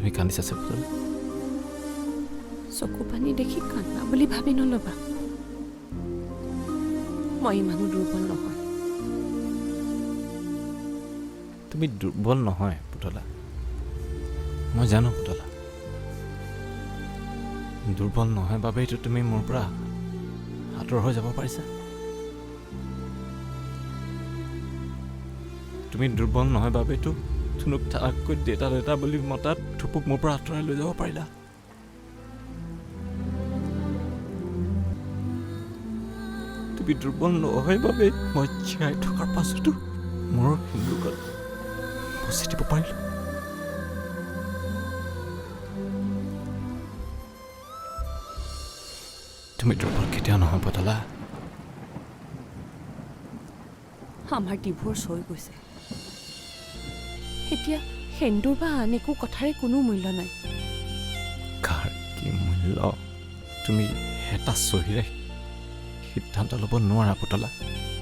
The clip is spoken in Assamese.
তুমি কান্দিছা যে পুতলা? চকু পানী দেখি কান্দা বুলি ভাবি নল'বা। মই ইমানো দুৰ্বল নহয়। তুমি দুৰ্বল নহয় পুতলা, মই জানো পুতলা। দুৰ্বল নহয় বাবেইতো তুমি মোৰ পৰা আঁতৰ হৈ যাব পাৰিছা। তুমি দুৰ্বল নহয় বাবেইতো ধুনুক তাকৈ দেতা দেতা বুলি মতাত ধুপুক মোৰ পৰা আঁতৰাই লৈ যাব পাৰিলা। তুমি দুৰ্বল নহয় বাবে মই জীয়াই থকাৰ পাছতো মোৰ সিন্দুকত মুচি দিব পাৰিলো। তুমি দুৰ্বল কেতিয়াও নহয় পুতলা। আমাৰ ডিভোৰ্চ হৈ গৈছে। এতিয়া সেন্দুৰ বা আন একো কথাৰে কোনো মূল্য নাই। কাৰ কি মূল্য তুমি এটা চহীৰে সিদ্ধান্ত ল'ব নোৱাৰা পুতলা।